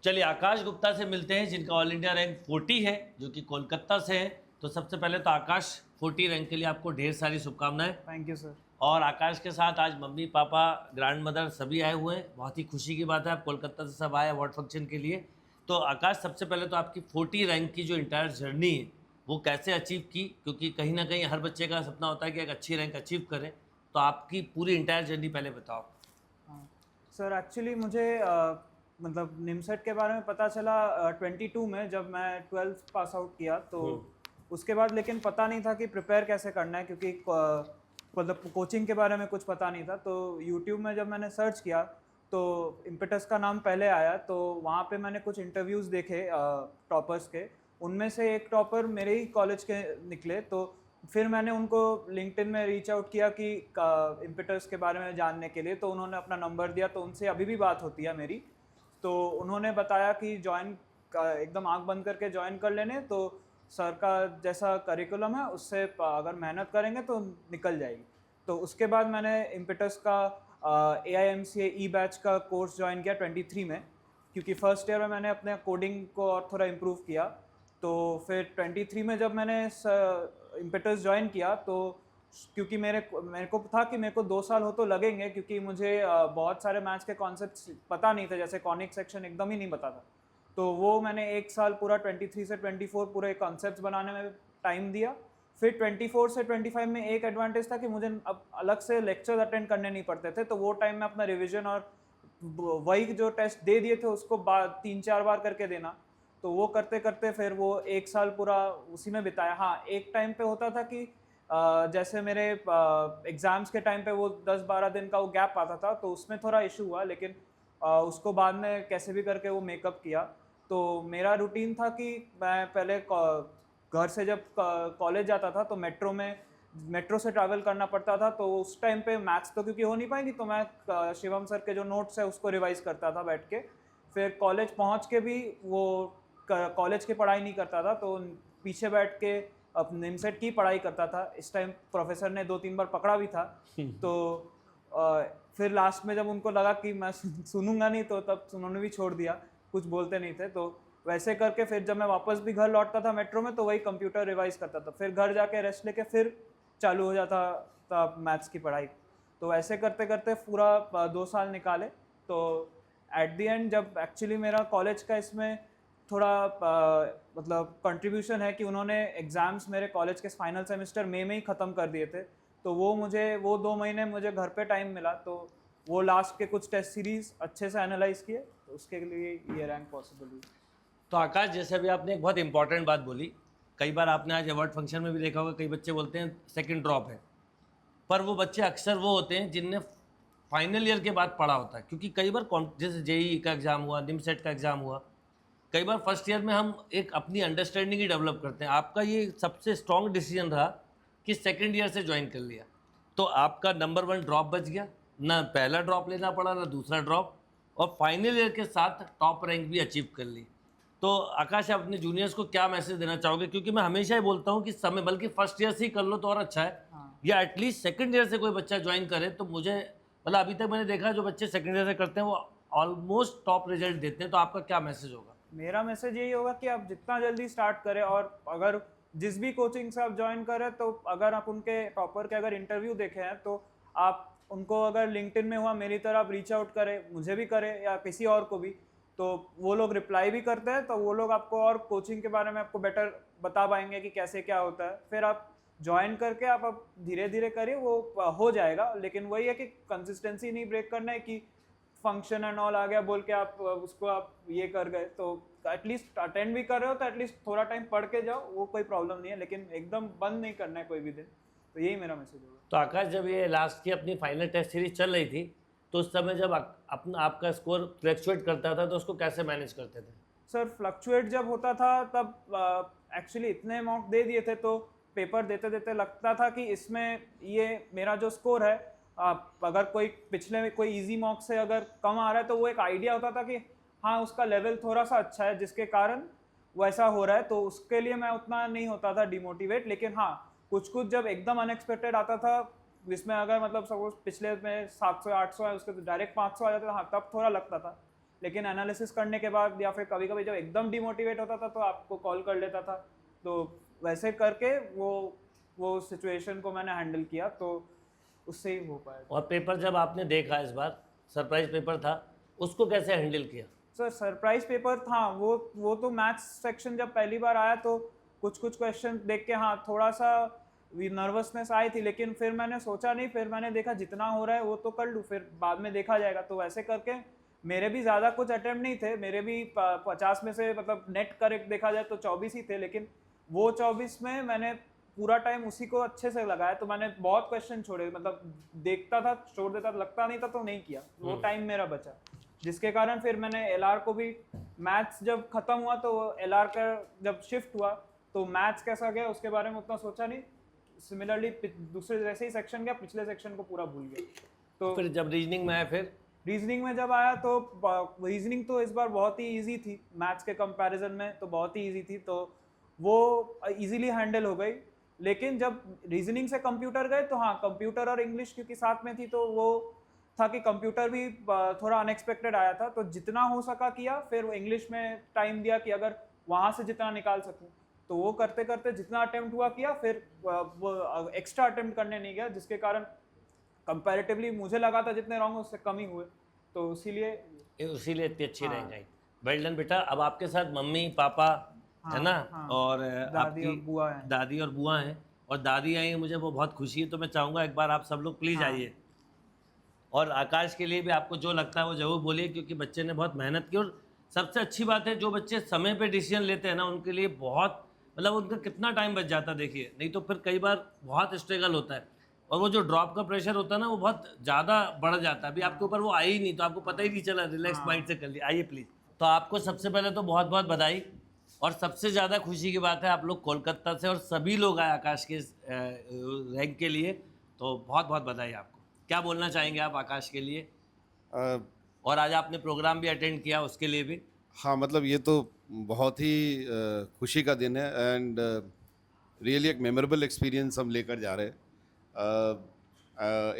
चलिए आकाश गुप्ता से मिलते हैं जिनका ऑल इंडिया रैंक 40 है, जो कि कोलकाता से है। तो सबसे पहले तो आकाश, 40 रैंक के लिए आपको ढेर सारी शुभकामनाएं। Thank you sir. और आकाश के साथ आज मम्मी पापा, ग्रैंड मदर सभी आए हुए हैं। बहुत ही खुशी की बात है, आप कोलकाता से सब आए अवार्ड फंक्शन के लिए। तो आकाश, सबसे पहले तो आपकी 40 रैंक की जो इंटायर जर्नी है वो कैसे अचीव की, क्योंकि कहीं ना कहीं हर बच्चे का सपना होता है कि एक अच्छी रैंक अचीव करें। तो आपकी पूरी इंटायर जर्नी पहले बताओ। हाँ सर, एक्चुअली मुझे मतलब निमसेट के बारे में पता चला 22 में, जब मैं 12th पास आउट किया। तो उसके बाद लेकिन पता नहीं था कि प्रिपेयर कैसे करना है, क्योंकि मतलब कोचिंग के बारे में कुछ पता नहीं था। तो यूट्यूब में जब मैंने सर्च किया तो इम्पेटस का नाम पहले आया। तो वहाँ पे मैंने कुछ इंटरव्यूज़ देखे टॉपर्स के। उनमें से एक टॉपर मेरे ही कॉलेज के निकले। तो फिर मैंने उनको लिंक्डइन में रीच आउट किया कि इम्पेटस के बारे में जानने के लिए। तो उन्होंने अपना नंबर दिया, तो उनसे अभी भी बात होती है मेरी। तो उन्होंने बताया कि ज्वाइन एकदम आंख बंद करके ज्वाइन कर लेने, तो सर का जैसा करिकुलम है उससे अगर मेहनत करेंगे तो निकल जाएगी। तो उसके बाद मैंने इम्पेटस का AIMCA ई बैच का कोर्स ज्वाइन किया 23 में, क्योंकि फर्स्ट ईयर में मैंने अपने कोडिंग को और थोड़ा इम्प्रूव किया। तो फिर 23 में जब मैंने इम्पेटस ज्वाइन किया, तो क्योंकि मेरे को था कि मेरे को 2 साल हो तो लगेंगे, क्योंकि मुझे बहुत सारे मैथ्स के कॉन्सेप्ट्स पता नहीं थे, जैसे कॉनिक सेक्शन एकदम ही नहीं पता था। तो वो मैंने 1 साल पूरा 23 से 24 पूरे कॉन्सेप्ट्स बनाने में टाइम दिया। फिर 24 से 25 में एक एडवांटेज था कि मुझे अब अलग से लेक्चर्स अटेंड करने नहीं पड़ते थे। तो वो टाइम में अपना रिविजन और वही जो टेस्ट दे दिए थे उसको 3-4 बार करके देना। तो वो करते करते फिर वो 1 साल पूरा उसी में बिताया। हाँ, एक टाइम पे होता था कि जैसे मेरे एग्ज़ाम्स के टाइम पे वो 10-12 दिन का वो गैप आता था, तो उसमें थोड़ा इशू हुआ, लेकिन उसको बाद में कैसे भी करके वो मेकअप किया। तो मेरा रूटीन था कि मैं पहले घर से जब कॉलेज जाता था तो मेट्रो से ट्रैवल करना पड़ता था। तो उस टाइम पे मैथ्स तो क्योंकि हो नहीं पाएंगी, तो मैं शिवम सर के जो नोट्स है उसको रिवाइज करता था बैठ के। फिर कॉलेज पहुंच के भी वो कॉलेज की पढ़ाई नहीं करता था, तो पीछे बैठ के अपने निमसेट की पढ़ाई करता था। इस टाइम प्रोफेसर ने 2-3 बार पकड़ा भी था। तो फिर लास्ट में जब उनको लगा कि मैं सुनूंगा नहीं, तो तब उन्होंने भी छोड़ दिया, कुछ बोलते नहीं थे। तो वैसे करके फिर जब मैं वापस भी घर लौटता था मेट्रो में, तो वही कंप्यूटर रिवाइज करता था। फिर घर जाके रेस्ट लेके फिर चालू हो जाता था मैथ्स की पढ़ाई। तो ऐसे करते करते पूरा 2 साल निकाले। तो एट द एंड जब एक्चुअली मेरा कॉलेज का इसमें थोड़ा मतलब कंट्रीब्यूशन है कि उन्होंने एग्ज़ाम्स मेरे कॉलेज के फाइनल सेमेस्टर में ही ख़त्म कर दिए थे। तो वो 2 महीने मुझे घर पे टाइम मिला। तो वो लास्ट के कुछ टेस्ट सीरीज अच्छे से एनालाइज किए, तो उसके लिए ये रैंक पॉसिबल हुई। तो आकाश, जैसे अभी आपने एक बहुत इंपॉर्टेंट बात बोली, कई बार आपने आज अवार्ड फंक्शन में भी देखा होगा, कई बच्चे बोलते हैं सेकंड ड्रॉप है। पर वो बच्चे अक्सर वो होते हैं जिनने फाइनल ईयर के बाद पढ़ा होता है, क्योंकि कई बार जैसे जेईई का एग्ज़ाम हुआ, निमसेट का एग्ज़ाम हुआ, कई बार फर्स्ट ईयर में हम एक अपनी अंडरस्टैंडिंग ही डेवलप करते हैं। आपका ये सबसे स्ट्रॉन्ग डिसीजन रहा कि सेकंड ईयर से ज्वाइन कर लिया। तो आपका नंबर 1 ड्रॉप बच गया, ना पहला ड्रॉप लेना पड़ा ना दूसरा ड्रॉप, और फाइनल ईयर के साथ टॉप रैंक भी अचीव कर ली। तो आकाश, आप अपने जूनियर्स को क्या मैसेज देना चाहोगे? क्योंकि मैं हमेशा ही बोलता हूँ कि समय, बल्कि फर्स्ट ईयर से ही कर लो तो और अच्छा है। हाँ। या एटलीस्ट सेकंड ईयर से कोई बच्चा ज्वाइन करे तो मुझे, मतलब अभी तक मैंने देखा जो बच्चे सेकंड ईयर से करते हैं वो ऑलमोस्ट टॉप रिजल्ट देते हैं। तो आपका क्या मैसेज होगा? मेरा मैसेज यही होगा कि आप जितना जल्दी स्टार्ट करें, और अगर जिस भी कोचिंग से आप ज्वाइन करें, तो अगर आप उनके टॉपर के अगर इंटरव्यू देखे हैं, तो आप उनको अगर लिंक्डइन में हुआ मेरी तरह आप रीच आउट करें, मुझे भी करें या किसी और को भी। तो वो लोग रिप्लाई भी करते हैं, तो वो लोग आपको और कोचिंग के बारे में आपको बेटर बता पाएंगे कि कैसे क्या होता है। फिर आप ज्वाइन करके आप धीरे धीरे करिए, वो हो जाएगा। लेकिन वही है कि कंसिस्टेंसी नहीं ब्रेक करना है कि फंक्शन एंड ऑल आ गया बोल के आप उसको आप ये कर गए। तो एटलीस्ट अटेंड भी कर रहे हो तो एटलीस्ट थोड़ा टाइम पढ़ के जाओ, वो कोई प्रॉब्लम नहीं है, लेकिन एकदम बंद नहीं करना है कोई भी दिन। तो यही मेरा मैसेज होगा। तो आकाश, जब ये लास्ट की अपनी फाइनल टेस्ट सीरीज चल रही थी, तो उस समय जब अपना आपका स्कोर फ्लक्चुएट करता था तो उसको कैसे मैनेज करते थे? सर, फ्लक्चुएट जब होता था तब एक्चुअली इतने मॉक दे दिए थे, तो पेपर देते देते लगता था कि इसमें ये मेरा जो स्कोर है, अगर कोई पिछले में कोई इजी मॉक से अगर कम आ रहा है, तो वो एक आइडिया होता था कि हाँ उसका लेवल थोड़ा सा अच्छा है जिसके कारण वैसा हो रहा है। तो उसके लिए मैं उतना नहीं होता था डिमोटिवेट। लेकिन हाँ, कुछ कुछ जब एकदम अनएक्सपेक्टेड आता था, जिसमें अगर मतलब सपोज पिछले में 700-800 है, उसके तो डायरेक्ट 500 आ जाता था, हाँ तब थोड़ा लगता था। लेकिन एनालिसिस करने के बाद या फिर कभी कभी जब एकदम डिमोटिवेट होता था तो आपको कॉल कर लेता था। तो वैसे करके वो सिचुएशन को मैंने हैंडल किया, तो उससे ही हो पाया। और पेपर जब आपने देखा इस बार सरप्राइज पेपर था, उसको कैसे हैंडल किया? सर सरप्राइज पेपर था वो तो मैथ्स सेक्शन जब पहली बार आया तो कुछ क्वेश्चन देख के हाँ थोड़ा सा नर्वसनेस आई थी, लेकिन फिर मैंने सोचा नहीं, फिर मैंने देखा जितना हो रहा है वो तो कर लूँ, फिर बाद में देखा जाएगा। तो वैसे करके मेरे भी ज़्यादा कुछ अटेम्प्ट नहीं थे, मेरे भी 50 में से मतलब नेट करेक्ट देखा जाए तो 24 ही थे, लेकिन वो 24 में मैंने पूरा टाइम उसी को अच्छे से लगाया। तो मैंने बहुत क्वेश्चन छोड़े, मतलब देखता था छोड़ देता, लगता नहीं था तो नहीं किया, वो टाइम मेरा बचा, जिसके कारण फिर मैंने एलआर को भी, मैथ्स जब खत्म हुआ तो एलआर का जब शिफ्ट हुआ तो मैथ्स कैसा गया उसके बारे में उतना सोचा नहीं। सिमिलरली दूसरे जैसे ही सेक्शन गया पिछले सेक्शन को पूरा भूल गया। तो फिर जब रीजनिंग में आया, फिर रीजनिंग में जब आया तो रीजनिंग तो इस बार बहुत ही इजी थी, मैथ्स के कंपैरिजन में तो बहुत ही इजी थी, तो वो इजीली हैंडल हो गई। लेकिन जब रीजनिंग से कंप्यूटर गए तो हाँ, कंप्यूटर और इंग्लिश क्योंकि साथ में थी तो वो था कि कंप्यूटर भी थोड़ा अनएक्सपेक्टेड आया था, तो जितना हो सका किया, फिर इंग्लिश में टाइम दिया कि अगर वहाँ से जितना निकाल सकूँ, तो वो करते करते जितना अटेम्प्ट हुआ किया, फिर वो एक्स्ट्रा अटेम्प्ट करने नहीं गया, जिसके कारण कंपैरेटिवली मुझे लगा था जितने रॉन्ग उससे कम ही हुए, तो इसीलिए इतनी अच्छी हाँ। रैंक आई। वेल डन बेटा। अब आपके साथ मम्मी पापा है ना, हाँ, और दादी आपकी और बुआ हैं। दादी और बुआ हैं, और दादी आई है, मुझे वो बहुत खुशी है। तो मैं चाहूँगा एक बार आप सब लोग प्लीज़ हाँ। आइए, और आकाश के लिए भी आपको जो लगता है वो जरूर बोलिए, क्योंकि बच्चे ने बहुत मेहनत की। और सबसे अच्छी बात है, जो बच्चे समय पे डिसीजन लेते हैं ना, उनके लिए बहुत, मतलब उनका कितना टाइम बच जाता है देखिए, नहीं तो फिर कई बार बहुत स्ट्रगल होता है, और वो जो ड्रॉप का प्रेशर होता है ना, वो बहुत ज़्यादा बढ़ जाता है। अभी आपके ऊपर वो आई ही नहीं, तो आपको पता ही नहीं चला, रिलैक्स माइंड से कर लिया। आइए प्लीज़। तो आपको सबसे पहले तो बहुत बहुत बधाई, और सबसे ज़्यादा खुशी की बात है आप लोग कोलकाता से और सभी लोग आए आकाश के रैंक के लिए, तो बहुत बहुत बधाई आपको। क्या बोलना चाहेंगे आप आकाश के लिए? अ, और आज आपने प्रोग्राम भी अटेंड किया, उसके लिए भी। हाँ, मतलब ये तो बहुत ही खुशी का दिन है, एंड रियली एक मेमोरेबल एक्सपीरियंस हम लेकर जा रहे हैं।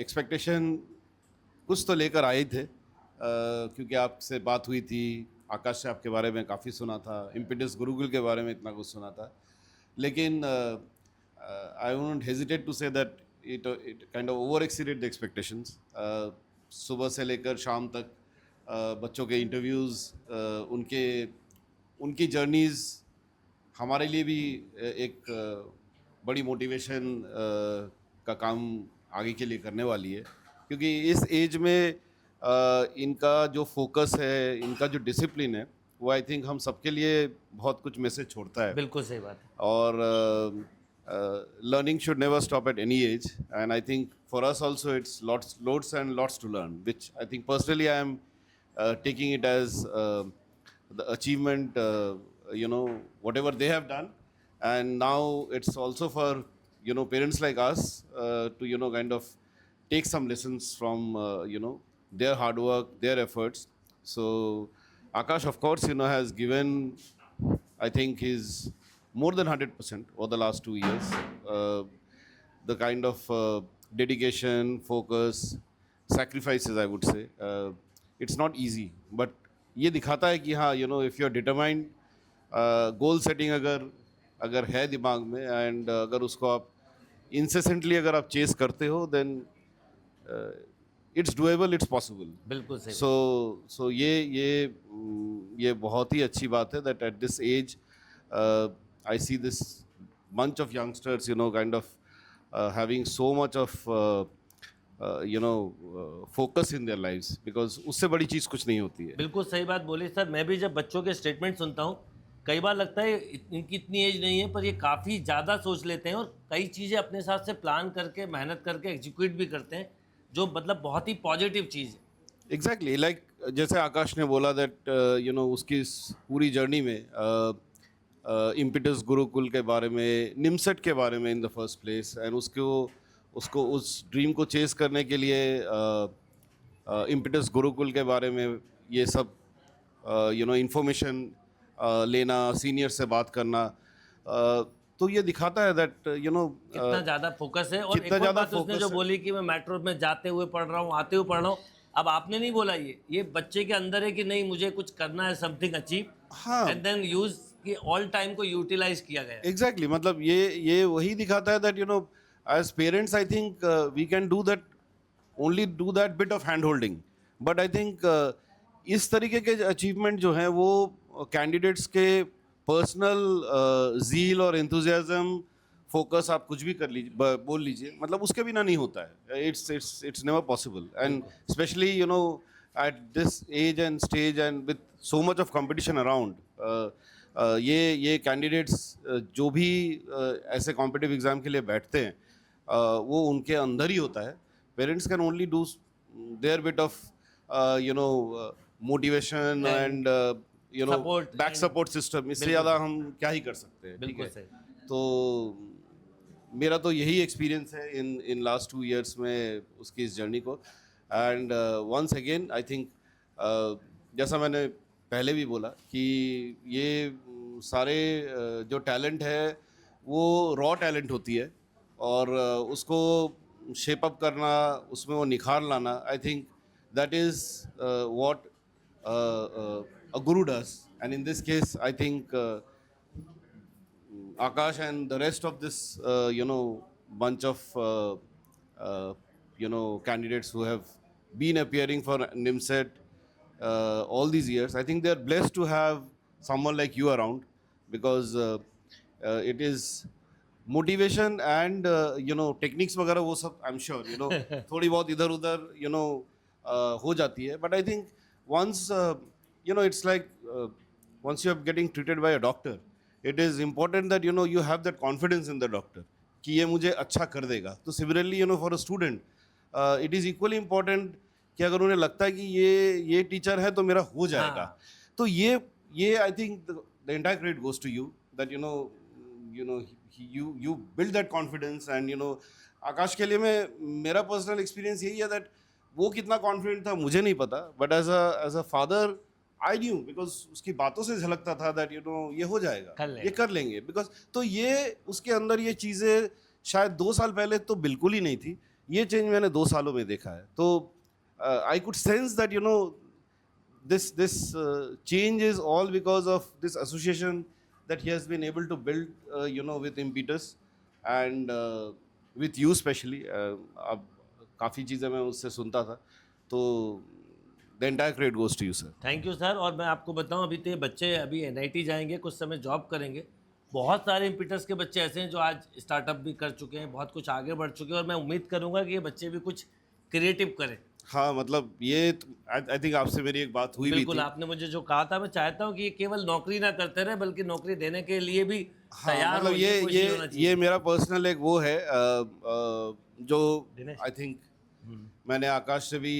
एक्सपेक्टेशन कुछ तो लेकर आए थे, क्योंकि आपसे बात हुई थी, आकाश से आपके बारे में काफ़ी सुना था, इम्पिटस गुरुकुल के बारे में इतना कुछ सुना था, लेकिन I won't hesitate to say that it kind of over exceeded the expectations. सुबह से लेकर शाम तक बच्चों के इंटरव्यूज़, उनकी जर्नीज़ हमारे लिए भी एक बड़ी मोटिवेशन का काम आगे के लिए करने वाली है, क्योंकि इस एज में इनका जो फोकस है, इनका जो डिसिप्लिन है, वो आई थिंक हम सबके लिए बहुत कुछ मैसेज छोड़ता है। बिल्कुल सही बात है। और learning should never stop at any age, and I think for us also it's lots and lots to learn, which I think personally I am taking it as the achievement, whatever they have done, and now it's also for parents like us to kind of take some lessons from their hard work, their efforts. So Akash, of course, has given, I think, his more than 100% over the last 2 years. The kind of dedication, focus, sacrifices, I would say. It's not easy, but ये दिखाता है कि हाँ, if you're determined, goal setting अगर है दिमाग में, and अगर उसको आप incessantly अगर आप chase करते हो, then it's doable, it's possible. बिल्कुल सही। So ये बहुत ही अच्छी बात है that at this age I see this bunch of youngsters, kind of having so much of focus in their lives, because उससे बड़ी चीज़ कुछ नहीं होती है। बिल्कुल सही बात बोली सर। मैं भी जब बच्चों के स्टेटमेंट सुनता हूँ, कई बार लगता है इनकी इतनी एज नहीं है, पर ये काफ़ी ज़्यादा सोच लेते हैं, और कई चीज़ें अपने साथ से प्लान करके, मेहनत करके एग्जीक्यूट भी करते हैं, जो मतलब बहुत ही पॉजिटिव चीज़ है। एग्जैक्टली, लाइक जैसे आकाश ने बोला दैट उसकी इस पूरी जर्नी में इम्पिटस गुरुकुल के बारे में, निमसेट के बारे में in the first place, and उसको उस ड्रीम को चेस करने के लिए इम्पिटस गुरुकुल के बारे में ये सब इंफॉर्मेशन लेना, सीनियर से बात करना, तो ये दिखाता है दैट कितना ज़्यादा फोकस है। और एक और बात उसने जो बोली कि मैं मेट्रो में जाते हुए पढ़ रहा हूँ, आते हुए पढ़ रहा हूँ, अब आपने नहीं बोला ये बच्चे के अंदर है कि नहीं मुझे कुछ करना है, समथिंग अचीव, हाँ एंड देन यूज कि ऑल टाइम को यूटिलाइज किया गया है। एग्जैक्टली मतलब ये वही दिखाता है that as parents I think we can do that, only do that bit of hand holding, but I think इस तरीके के अचीवमेंट जो हैं वो कैंडिडेट्स के पर्सनल जील और एंथुजियाज्म, फोकस, आप कुछ भी कर लीजिए, बोल लीजिए, मतलब उसके बिना नहीं होता है। It's never possible, and specially at this age and stage and with so much of competition around, ये कैंडिडेट्स जो भी ऐसे कॉम्पिटिटिव एग्जाम के लिए बैठते हैं वो उनके अंदर ही होता है। Parents can only do their bit of motivation and Support back support system, इससे ज़्यादा हम क्या ही कर सकते हैं। ठीक बिल्कुल है, सही। तो मेरा तो यही एक्सपीरियंस है इन लास्ट 2 years में उसकी इस जर्नी को। And once again I think जैसा मैंने पहले भी बोला कि ये सारे जो टैलेंट है वो रॉ टैलेंट होती है, और उसको शेप अप करना, उसमें वो निखार लाना, I think that is what a guru does. And in this case I think Akash and the rest of this bunch of candidates who have been appearing for NIMSET all these years, I think they are blessed to have someone like you around, because it is motivation and techniques वगैरह वो सब I'm sure थोड़ी बहुत इधर उधर हो जाती है, but I think once it's like once you are getting treated by a doctor, it is important that you have that confidence in the doctor कि ये मुझे अच्छा कर देगा। तो similarly for a student it is equally important कि अगर उन्हें लगता है कि ये टीचर है तो मेरा हो जाएगा, तो ये I think the entire credit goes to you, that you build that confidence. And आकाश के लिए मेरा पर्सनल एक्सपीरियंस यही है दैट वो कितना कॉन्फिडेंट था मुझे नहीं पता, but as a father I knew, because उसकी बातों से झलकता था दैट ये हो जाएगा, ये कर लेंगे, बिकॉज तो ये उसके अंदर ये चीज़ें शायद 2 साल पहले तो बिल्कुल ही नहीं थी। ये चेंज मैंने 2 सालों में देखा है। तो I could sense that this change is all because of this association that he has been able to build with Impetus and with you especially. अब काफ़ी चीज़ें मैं उससे सुनता था, तो the entire credit goes to you sir. Thank you sir. और मैं आपको बताऊं, अभी तो ये बच्चे अभी NIT जाएंगे, कुछ समय जॉब करेंगे। बहुत सारे इम्पीटस के बच्चे ऐसे हैं जो आज स्टार्टअप भी कर चुके हैं, बहुत कुछ आगे बढ़ चुके हैं, और मैं उम्मीद करूंगा कि ये बच्चे भी कुछ क्रिएटिव करें। हाँ मतलब ये आई थिंक आपसे मेरी एक बात हुई भी बिल्कुल, थी। आपने मुझे जो कहा था, मैं चाहता हूँ कि ये केवल नौकरी ना करते रहे बल्कि नौकरी देने के लिए भी तैयार मतलब होने की कोशिश होना चाहिए। ये मेरा पर्सनल एक वो है जो आई थिंक मैंने आकाश से भी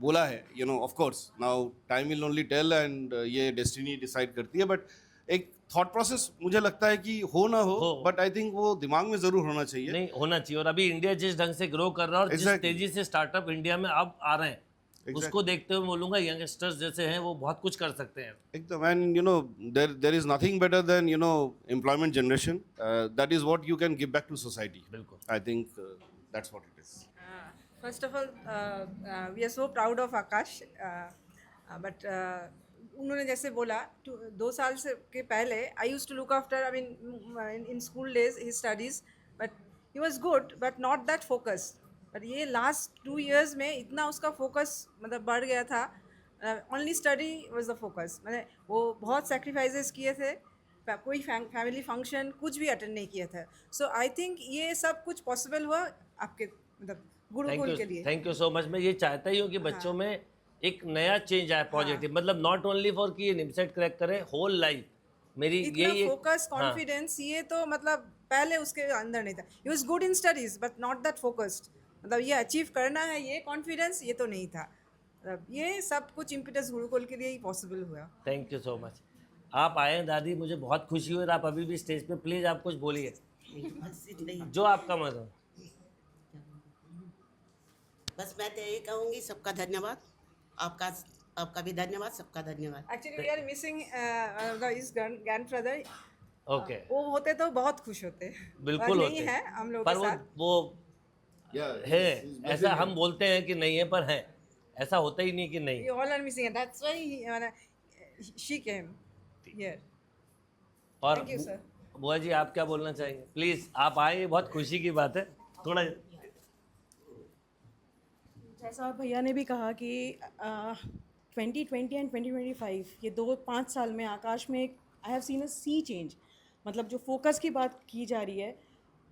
बोला है, of course now time will only tell and ये डेस्टिनी डिसाइड करती है, बट एक थॉट प्रोसेस मुझे लगता है कि हो ना हो, बट आई थिंक वो दिमाग में जरूर होना चाहिए। नहीं, होना चाहिए। और अभी इंडिया जिस ढंग से ग्रो कर रहा है और जिस तेजी से स्टार्टअप इंडिया में अब आ रहे हैं, उसको देखते हुए बोलूंगा यंगस्टर्स जैसे हैं वो बहुत कुछ कर सकते हैं एकदम। And there is nothing better than employment generation, that is what you can give back to society. बिल्कुल, I think that's what it is. First of all, we are so proud of Akash. But उन्होंने जैसे बोला 2 साल से के पहले I used to look after, I mean in school days his studies, but he was good but not that focused. but ये last 2 years में इतना उसका focus मतलब बढ़ गया था, only study was the focus। मतलब वो बहुत sacrifices किए थे, कोई फैमिली फंक्शन कुछ भी अटेंड नहीं किया था। सो आई थिंक ये सब कुछ पॉसिबल हुआ आपके मतलब गुरुकुल के लिए। Thank you so much. मैं ये चाहता ही हूँ कि बच्चों में एक नया चेंज आए, पॉजिटिव, मतलब नॉट ओनली फॉर कि ये निमसेट क्रैक करे, होल लाइफ मेरी यही फोकस कॉन्फिडेंस ये तो मतलब पहले उसके अंदर नहीं था। He was good in studies but not that focused, मतलब ये अचीव करना है ये कॉन्फिडेंस ये तो नहीं था। मतलब ये सब कुछ इम्पिटस गुरुकुल के लिए ही पॉसिबल हुआ। Thank you so much. आप आए दादी, मुझे बहुत खुशी हुई। और आप अभी भी स्टेज पे प्लीज़ आप कुछ बोलिए जो आपका मन हो। बस मैं तो यही कहूँगी, सबका धन्यवाद, आपका भी धन्यवाद, सबका धन्यवाद। Actually we are missing his grandfather. Okay, वो होते तो बहुत खुश होते। बिल्कुल नहीं होते है हम लोग पर के साथ। वो है, ऐसा हम बोलते हैं कि नहीं है पर है। ऐसा होता ही नहीं कि नहीं. We all are missing it. That's why she came here. और Thank you, sir. बुआ जी आप क्या बोलना चाहेंगे? प्लीज आप आए, बहुत खुशी की बात है. थोड़ा जैसा भैया ने भी कहा कि 2020 एंड 2025 ये 2-5 साल में आकाश में I have seen a sea change. मतलब जो फोकस की बात की जा रही है,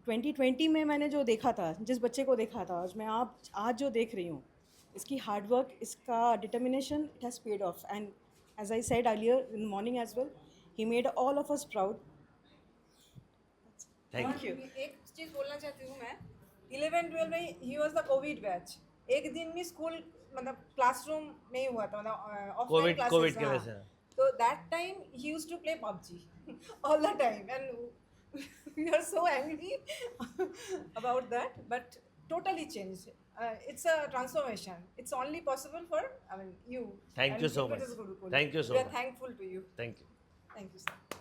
2020 में मैंने जो देखा था, जिस बच्चे को देखा था, आज मैं आज जो देख रही हूँ, इसकी हार्डवर्क, इसका determination, it has paid off. And as I said earlier in morning as well, he made all of us proud. Thank you. एक चीज बोलना चाहती हूँ मैं. 11-12 में ही वाज द कोविड बैच. एक दिन भी स्कूल मतलब क्लासरूम नहीं हुआ था, मतलब ऑफलाइन क्लासेस. कोविड की वजह से. तो दैट टाइम ही used to play PUBG all the time, and we are so angry about that, but totally changed. It's a transformation. It's only possible for, I mean, you. Thank and you so Jupiter's much. Gurukul. Thank you so We are much. thankful to you. Thank you. Thank you, sir.